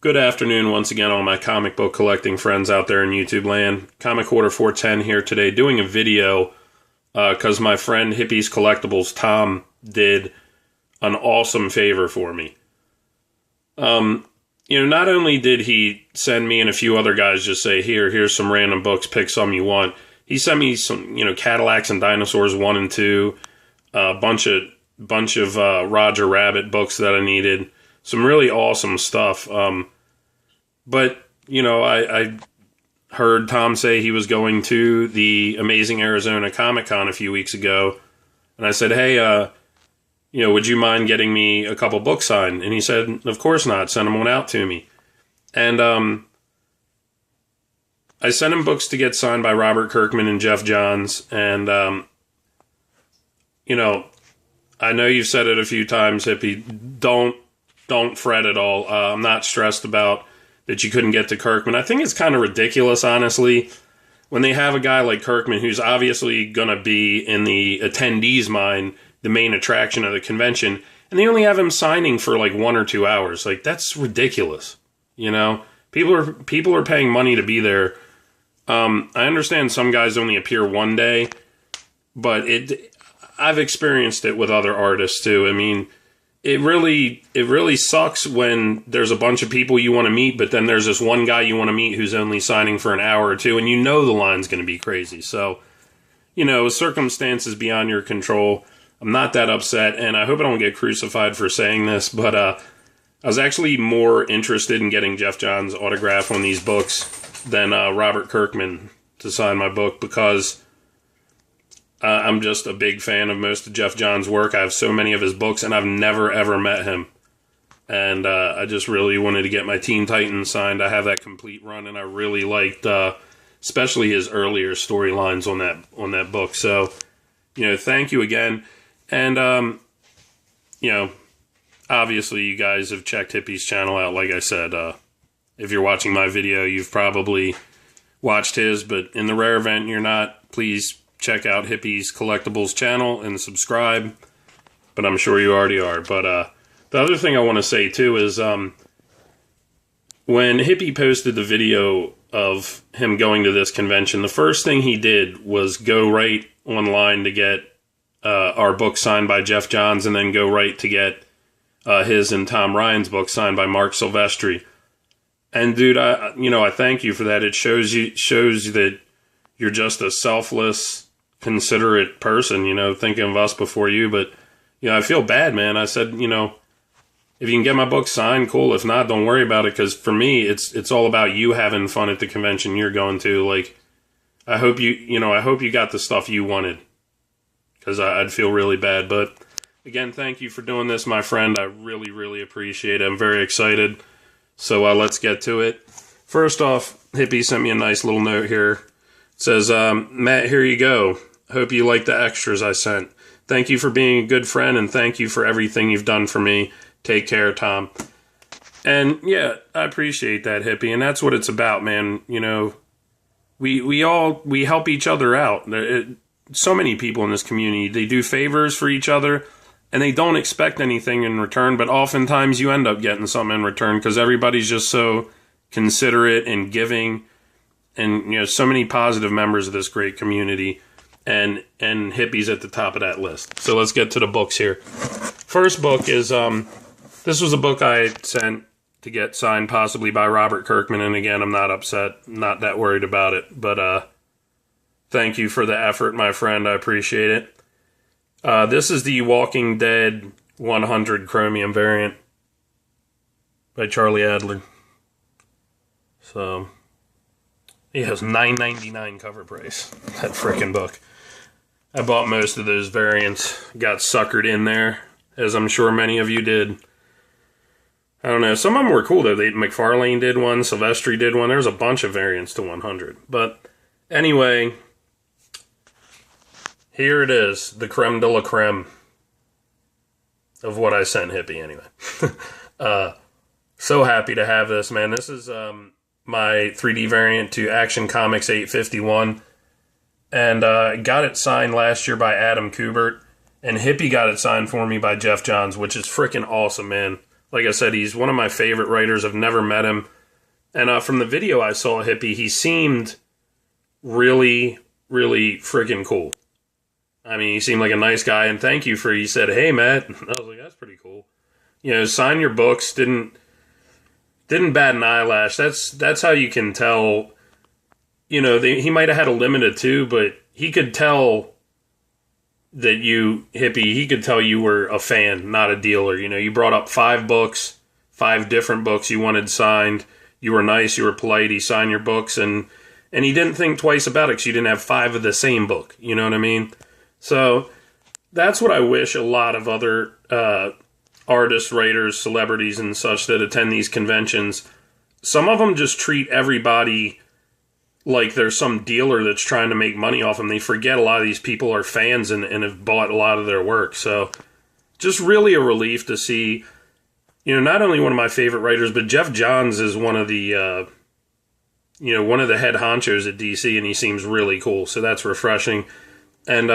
Good afternoon once again, all my comic book collecting friends out there in YouTube land. Comic Order 410 here today doing a video because my friend Hippys Collectables, Tom, did an awesome favor for me. Not only did he send me and a few other guys just say, here's some random books, pick some you want. He sent me some, Cadillacs and Dinosaurs 1 and 2, a bunch of Roger Rabbit books that I needed. Some really awesome stuff. But I heard Tom say he was going to the Amazing Arizona Comic Con a few weeks ago. And I said, hey, would you mind getting me a couple books signed? And he said, of course not. Send them one out to me. And I sent him books to get signed by Robert Kirkman and Jeff Johns. And, I know you've said it a few times, Hippy. Don't fret at all. I'm not stressed about that you couldn't get to Kirkman. I think it's kind of ridiculous, honestly, when they have a guy like Kirkman who's obviously going to be in the attendees' mind, the main attraction of the convention, and they only have him signing for like 1 or 2 hours. Like, that's ridiculous. People are paying money to be there. I understand some guys only appear one day, but I've experienced it with other artists too. I mean, it really sucks when there's a bunch of people you want to meet, but then there's this one guy you want to meet who's only signing for an hour or two, and the line's going to be crazy. So, circumstances beyond your control. I'm not that upset, and I hope I don't get crucified for saying this, but I was actually more interested in getting Jeff Johns' autograph on these books than Robert Kirkman to sign my book, because I'm just a big fan of most of Jeff Johns' work. I have so many of his books, and I've never, ever met him. And I just really wanted to get my Teen Titans signed. I have that complete run, and I really liked especially his earlier storylines on that book. So, thank you again. And, obviously you guys have checked Hippy's channel out. Like I said, if you're watching my video, you've probably watched his, but in the rare event you're not, please check out Hippys Collectables channel and subscribe. But I'm sure you already are. But the other thing I want to say too is when Hippy posted the video of him going to this convention, the first thing he did was go right online to get our book signed by Jeff Johns, and then go right to get his and Tom Ryan's book signed by Mark Silvestri. And dude, I thank you for that. It shows that you're just a selfless, considerate person, thinking of us before you. But, I feel bad, man. I said, if you can get my book signed, cool. If not, don't worry about it. Because for me, it's all about you having fun at the convention you're going to. Like, I hope you got the stuff you wanted. Because I'd feel really bad. But again, thank you for doing this, my friend. I really, really appreciate it. I'm very excited. So let's get to it. First off, Hippy sent me a nice little note here. It says, Matt, here you go. Hope you like the extras I sent. Thank you for being a good friend, and thank you for everything you've done for me. Take care, Tom. And yeah, I appreciate that, Hippy, and that's what it's about, man. We help each other out. So many people in this community, they do favors for each other, and they don't expect anything in return, but oftentimes you end up getting something in return because everybody's just so considerate and giving, and so many positive members of this great community, and Hippy's at the top of that list. So let's get to the books here. First book is this was a book I sent to get signed possibly by Robert Kirkman, and again, I'm not upset, not that worried about it, but thank you for the effort, my friend. I appreciate it. This is the Walking Dead 100 Chromium variant by Charlie Adler. So, yeah, it was $9.99 cover price, that frickin' book. I bought most of those variants, got suckered in there, as I'm sure many of you did. I don't know, some of them were cool though. McFarlane did one, Silvestri did one, there's a bunch of variants to 100. But anyway, here it is, the creme de la creme of what I sent Hippy anyway. So happy to have this, man. This is my 3D variant to Action Comics 851. And got it signed last year by Adam Kubert. And Hippy got it signed for me by Jeff Johns, which is freaking awesome, man. Like I said, he's one of my favorite writers. I've never met him. And from the video I saw of Hippy, he seemed really, really freaking cool. I mean, he seemed like a nice guy, and thank you for, he said, hey, Matt. And I was like, that's pretty cool. You know, sign your books, didn't bat an eyelash. That's how you can tell, you know, he might have had a limit of 2, but he could tell that you, Hippy, he could tell you were a fan, not a dealer. You know, you brought up 5 books, 5 different books you wanted signed. You were nice, you were polite, he signed your books, and he didn't think twice about it because you didn't have 5 of the same book. You know what I mean? So that's what I wish a lot of other artists, writers, celebrities, and such that attend these conventions. Some of them just treat everybody like there's some dealer that's trying to make money off them. They forget a lot of these people are fans and have bought a lot of their work. So just really a relief to see, you know, not only one of my favorite writers, but Jeff Johns is one of the, you know, one of the head honchos at DC, and he seems really cool. So that's refreshing. And,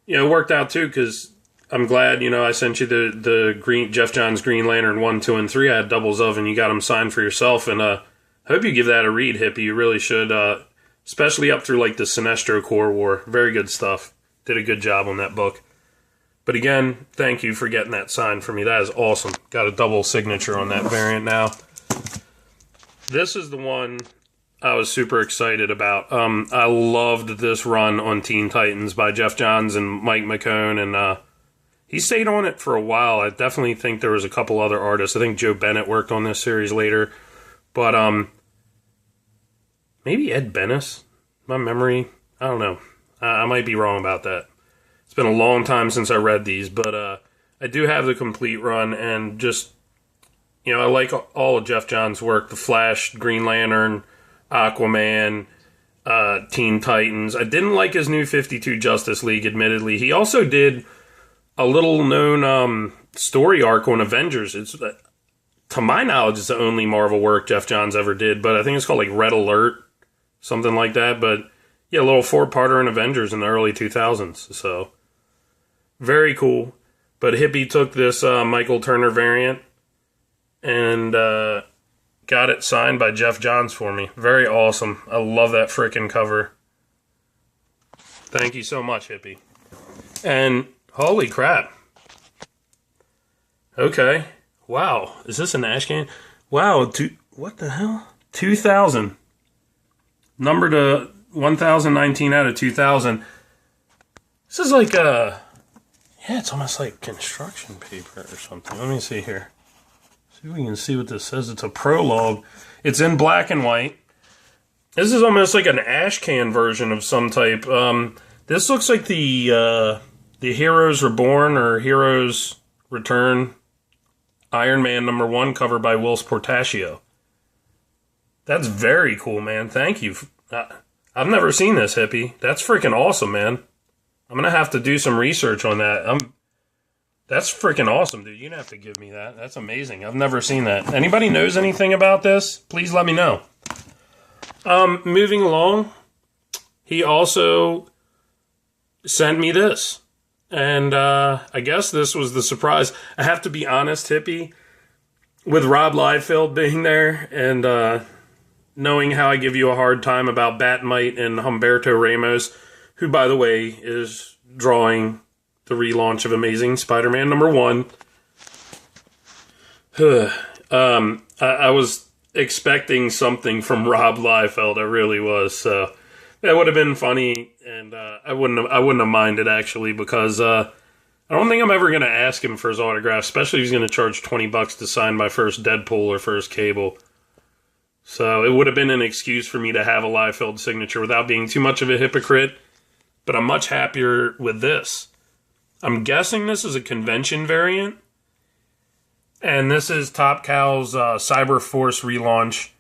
you know, it worked out too, because I'm glad, you know, I sent you the green Jeff Johns Green Lantern 1, 2, and 3. I had doubles of, and you got them signed for yourself. And I hope you give that a read, Hippy. You really should, especially up through like the Sinestro Corps War. Very good stuff. Did a good job on that book. But again, thank you for getting that signed for me. That is awesome. Got a double signature on that variant now. This is the one I was super excited about. I loved this run on Teen Titans by Jeff Johns and Mike McCone, and he stayed on it for a while. I definitely think there was a couple other artists. I think Joe Bennett worked on this series later. But maybe Ed Bennis? My memory? I don't know. I might be wrong about that. It's been a long time since I read these, but I do have the complete run, and just, you know, I like all of Jeff Johns' work. The Flash, Green Lantern, Aquaman, Teen Titans. I didn't like his new 52 Justice League, admittedly. He also did a little-known story arc on Avengers. It's, to my knowledge, it's the only Marvel work Jeff Johns ever did, but I think it's called, like, Red Alert, something like that. But, yeah, a little 4-parter in Avengers in the early 2000s, so very cool. But Hippy took this Michael Turner variant and got it signed by Jeff Johns for me. Very awesome. I love that frickin' cover. Thank you so much, Hippy. And holy crap. Okay. Wow. Is this an ash can? Wow. What the hell? 2000. Number to 1019 out of 2000. This is like a... Yeah, it's almost like construction paper or something. Let me see here. See if we can see what this says. It's a prologue. It's in black and white. This is almost like an ash can version of some type. This looks like the Heroes Reborn or Heroes Return Iron Man #1 cover by Will Portacio. That's very cool, man. Thank you. I've never seen this, Hippy. That's freaking awesome, man. I'm going to have to do some research on that. That's freaking awesome, dude. You're going to have to give me that. That's amazing. I've never seen that. Anybody knows anything about this? Please let me know. Moving along, he also sent me this. And I guess this was the surprise. I have to be honest, Hippy, with Rob Liefeld being there and knowing how I give you a hard time about Batmite and Humberto Ramos, who, by the way, is drawing the relaunch of Amazing Spider-Man #1. I was expecting something from Rob Liefeld. I really was. So that would have been funny, and I wouldn't have minded, actually, because I don't think I'm ever going to ask him for his autograph, especially if he's going to charge $20 to sign my first Deadpool or first Cable. So it would have been an excuse for me to have a Liefeld signature without being too much of a hypocrite. But I'm much happier with this. I'm guessing this is a convention variant. And this is Top Cow's Cyber Force relaunch,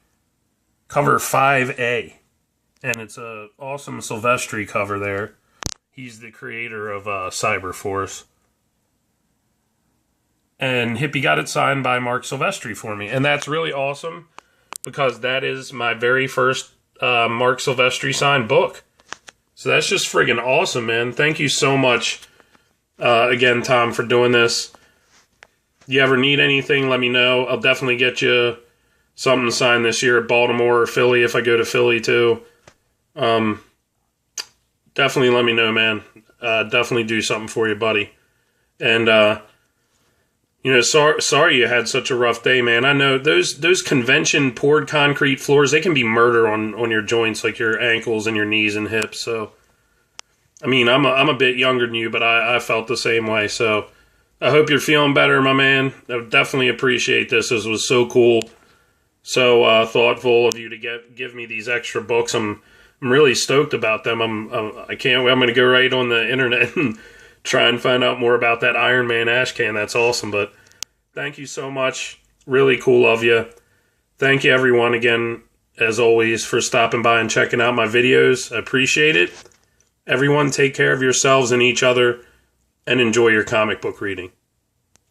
cover 5A. And it's an awesome Silvestri cover there. He's the creator of Cyber Force. And Hippy got it signed by Mark Silvestri for me. And that's really awesome, because that is my very first Mark Silvestri signed book. So that's just friggin' awesome, man. Thank you so much, again, Tom, for doing this. you ever need anything, let me know. I'll definitely get you something signed this year at Baltimore or Philly if I go to Philly too. Definitely let me know, man. Definitely do something for you, buddy. And, sorry you had such a rough day, man. I know those convention poured concrete floors, they can be murder on your joints, like your ankles and your knees and hips. So, I mean, I'm a bit younger than you, but I felt the same way. So, I hope you're feeling better, my man. I definitely appreciate this. This was so cool, so thoughtful of you to give me these extra books. I'm really stoked about them. I can't wait. I'm going to go right on the internet and try and find out more about that Iron Man ash can. That's awesome. But thank you so much. Really cool of you. Thank you, everyone, again, as always, for stopping by and checking out my videos. I appreciate it. Everyone, take care of yourselves and each other, and enjoy your comic book reading.